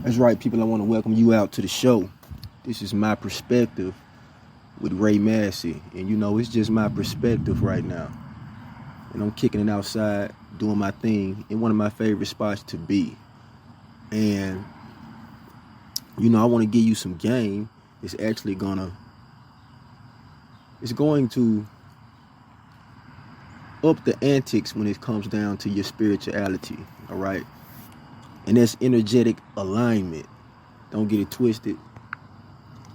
That's right, people. I want to welcome you out to the show. This is my perspective with Massey. And it's just my perspective right now. And I'm kicking it outside, doing my thing in one of my favorite spots to be. And, I want to give you some game. It's going to up the antics when it comes down to your spirituality. All right. And that's energetic alignment. Don't get it twisted.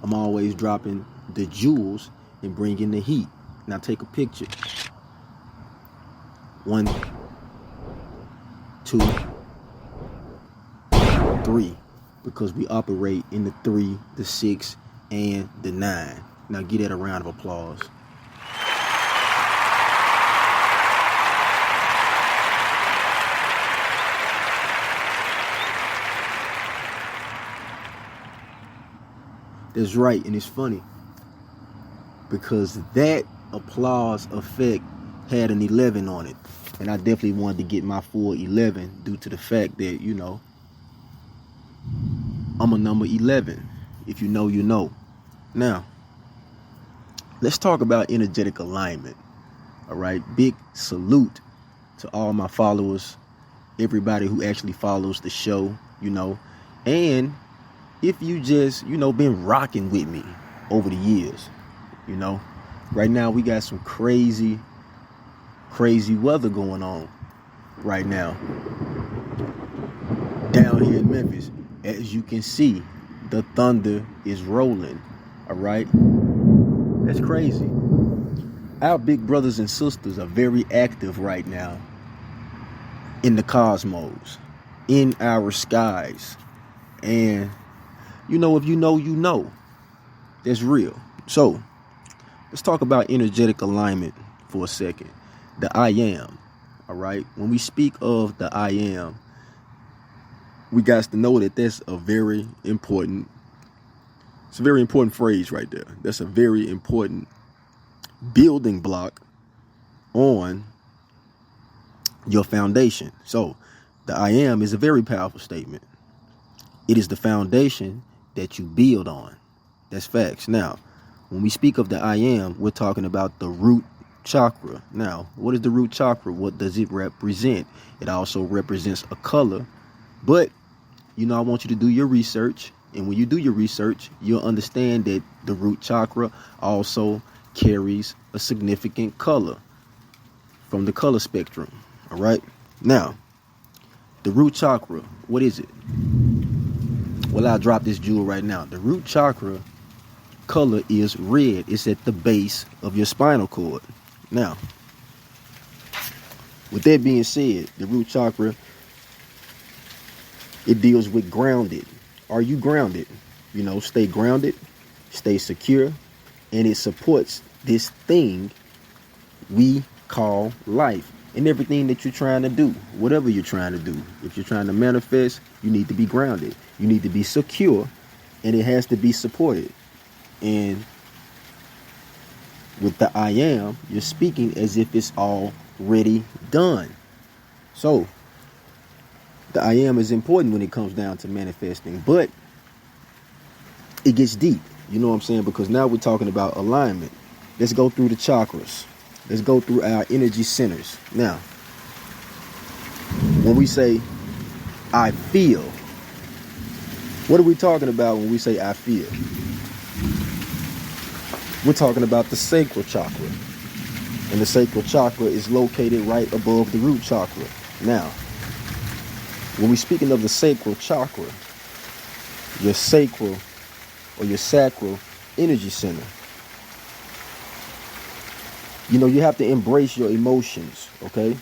I'm always dropping the jewels and bringing the heat. Now take a picture. 1, 2, 3. Because we operate in the 3, the 6, and the 9. Now give that a round of applause. That's right, and it's funny because that applause effect had an 11 on it, and I definitely wanted to get my full 11 due to the fact that I'm a number 11. If you know, you know. Now, let's talk about energetic alignment. All right, big salute to all my followers, everybody who actually follows the show, and if you just, been rocking with me over the years, right now we got some crazy weather going on right now down here in Memphis. As you can see, the thunder is rolling. All right. That's crazy. Our big brothers and sisters are very active right now in the cosmos, in our skies. And if you know, you know. That's real. So, let's talk about energetic alignment for a second. The I am, all right? When we speak of the I am, we got to know that that's a very important phrase right there. That's a very important building block on your foundation. So, the I am is a very powerful statement. It is the foundation that you build on. That's facts. Now, when we speak of the I am, we're talking about the root chakra. Now, what is the root chakra? What does it represent? It also represents a color. But, I want you to do your research. And when you do your research, you'll understand that the root chakra also carries a significant color from the color spectrum. All right. Now, the root chakra, what is it? Well, I'll drop this jewel right now. The root chakra color is red. It's at the base of your spinal cord. Now, with that being said, the root chakra, it deals with grounded. Are you grounded? Stay grounded, stay secure, and it supports this thing we call life and everything that you're trying to do, whatever you're trying to do. If you're trying to manifest, you need to be grounded. You need to be secure, and it has to be supported. And with the I am, you're speaking as if it's already done. So, the I am is important when it comes down to manifesting, but it gets deep. You know what I'm saying? Because now we're talking about alignment. Let's go through the chakras. Let's go through our energy centers. Now, when we say, I feel, what are we talking about when we say I feel? We're talking about the sacral chakra. And the sacral chakra is located right above the root chakra. Now, when we're speaking of the sacral chakra, your sacral or your sacral energy center, you have to embrace your emotions, okay?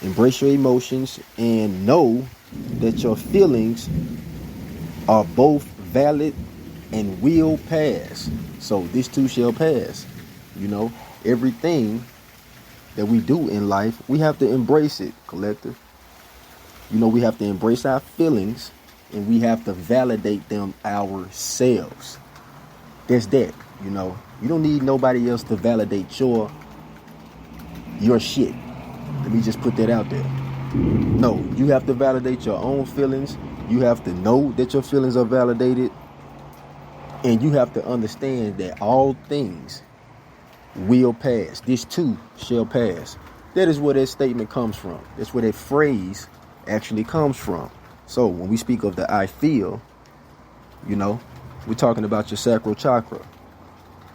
Embrace your emotions and know that your feelings are both valid and will pass. So this too shall pass. Everything that we do in life, we have to embrace it, collective. We have to embrace our feelings and we have to validate them ourselves. That's that, You don't need nobody else to validate your shit. Let me just put that out there. No, you have to validate your own feelings. You have to know that your feelings are validated. And you have to understand that all things will pass. This too shall pass. That is where that statement comes from. That's where that phrase actually comes from. So when we speak of the I feel, we're talking about your sacral chakra,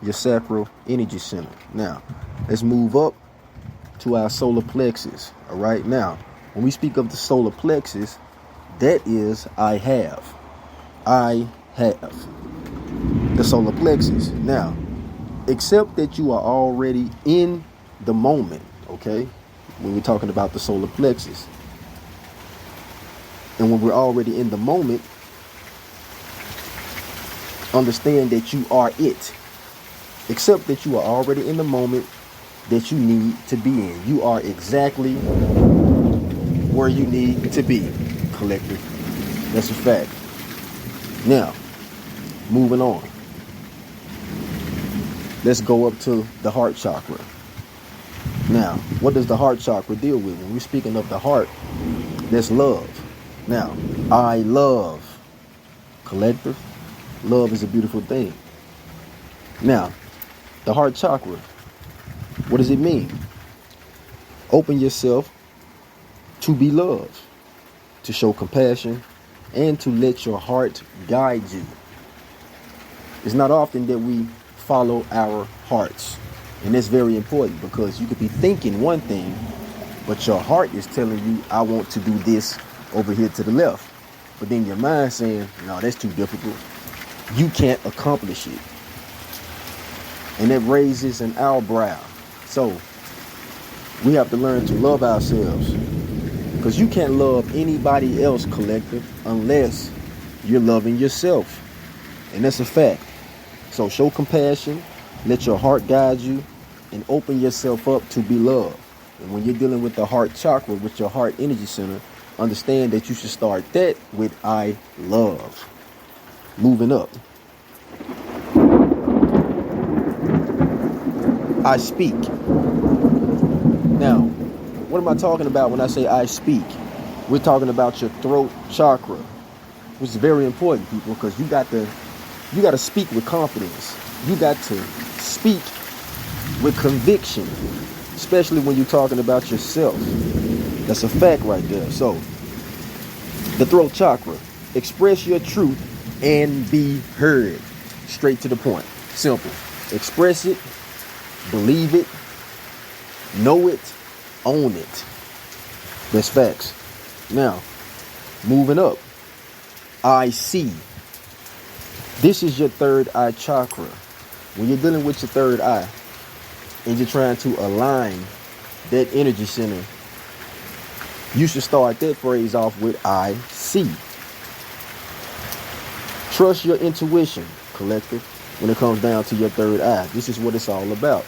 your sacral energy center. Now, let's move up to our solar plexus. All right. Now, when we speak of the solar plexus, that is I have the solar plexus. Now, except that you are already in the moment, okay? When we're talking about the solar plexus. And when we're already in the moment, understand that you are it. Except that you are already in the moment that you need to be in. You are exactly where you need to be, collective. That's a fact. Now, moving on. Let's go up to the heart chakra. Now, what does the heart chakra deal with? When we're speaking of the heart, that's love. Now, I love, collective. Love is a beautiful thing. Now, the heart chakra, what does it mean? Open yourself to be loved, to show compassion, and to let your heart guide you. It's not often that we follow our hearts. And that's very important, because you could be thinking one thing, but your heart is telling you, I want to do this over here to the left. But then your mind saying, no, that's too difficult. You can't accomplish it. And that raises an eyebrow. So we have to learn to love ourselves, because you can't love anybody else, collective, unless you're loving yourself. And that's a fact. So show compassion, let your heart guide you, and open yourself up to be loved. And when you're dealing with the heart chakra, with your heart energy center, understand that you should start that with I love. Moving up. I speak. Now, what am I talking about when I say I speak? We're talking about your throat chakra, which is very important, people, because you got to speak with confidence. You got to speak with conviction, especially when you're talking about yourself. That's a fact right there. So, the throat chakra, express your truth and be heard. Straight to the point. Simple. Express it, believe it, know it, own it. That's facts. Now, moving up. I see. This is your third eye chakra. When you're dealing with your third eye and you're trying to align that energy center, you should start that phrase off with I see. Trust your intuition, collective, when it comes down to your third eye. This is what it's all about.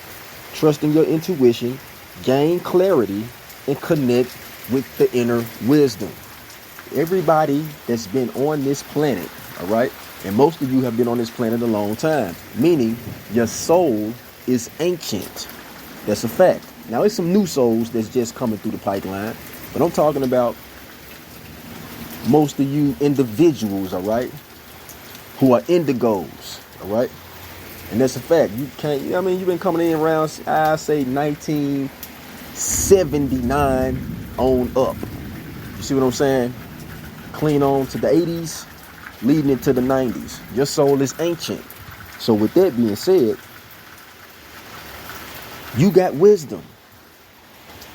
Trusting your intuition, gain clarity, and connect with the inner wisdom. Everybody that's been on this planet, all right, and most of you have been on this planet a long time, meaning your soul is ancient. That's a fact. Now, there's some new souls that's just coming through the pipeline, but I'm talking about most of you individuals, all right, who are indigos, all right? And that's a fact. You can't, you've been coming in around, I say 1979 on up. You see what I'm saying? Clean on to the 80s, leading into the 90s. Your soul is ancient. So with that being said, you got wisdom.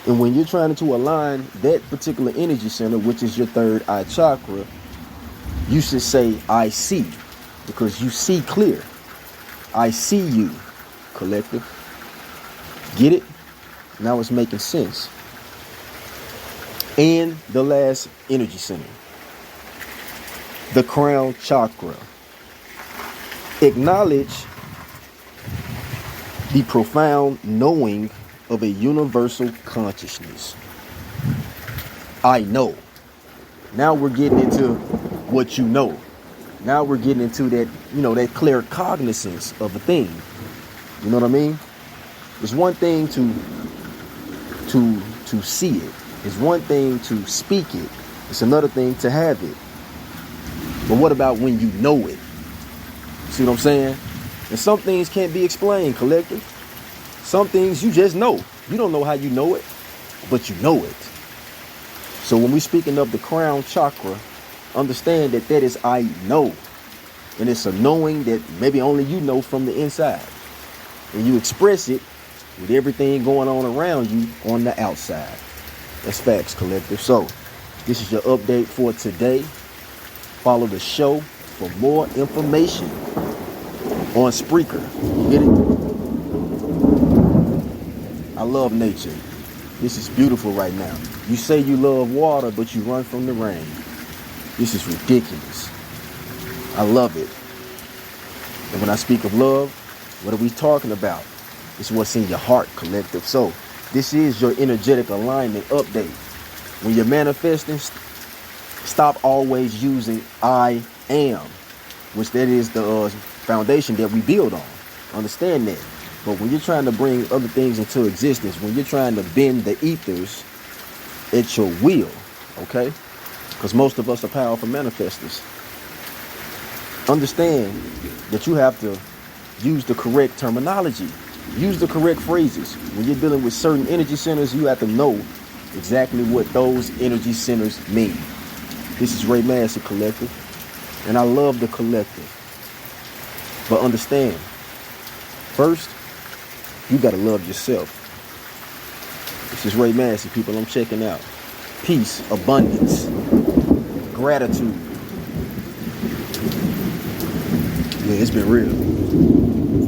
And when you're trying to align that particular energy center, which is your third eye chakra, you should say, I see, because you see clear. I see you, collective. Get it? Now it's making sense. And the last energy center, the crown chakra. Acknowledge the profound knowing of a universal consciousness. I know. Now we're getting into what you know. Now we're getting into that, that clear cognizance of a thing. You know what I mean? It's one thing to see it. It's one thing to speak it. It's another thing to have it. But what about when you know it? See what I'm saying? And some things can't be explained, collective. Some things you just know. You don't know how you know it, but you know it. So when we're speaking of the crown chakra, understand that that is I know. And it's a knowing that maybe only you know from the inside. And you express it with everything going on around you on the outside. That's facts, collective. So this is your update for today. Follow the show for more information on Spreaker. You get it? I love nature. This is beautiful right now. You say you love water, but you run from the rain. This is ridiculous. I love it. And when I speak of love, what are we talking about? It's what's in your heart, collective. So this is your energetic alignment update. When you're manifesting, stop always using I am, which that is the foundation that we build on. Understand that. But when you're trying to bring other things into existence, when you're trying to bend the ethers at your will, okay? Because most of us are powerful manifestors. Understand that you have to use the correct terminology. Use the correct phrases. When you're dealing with certain energy centers, you have to know exactly what those energy centers mean. This is Massey Collective, and I love the collective. But understand, first, you got to love yourself. This is Massey, people. I'm checking out. Peace, abundance, gratitude. Yeah, it's been real.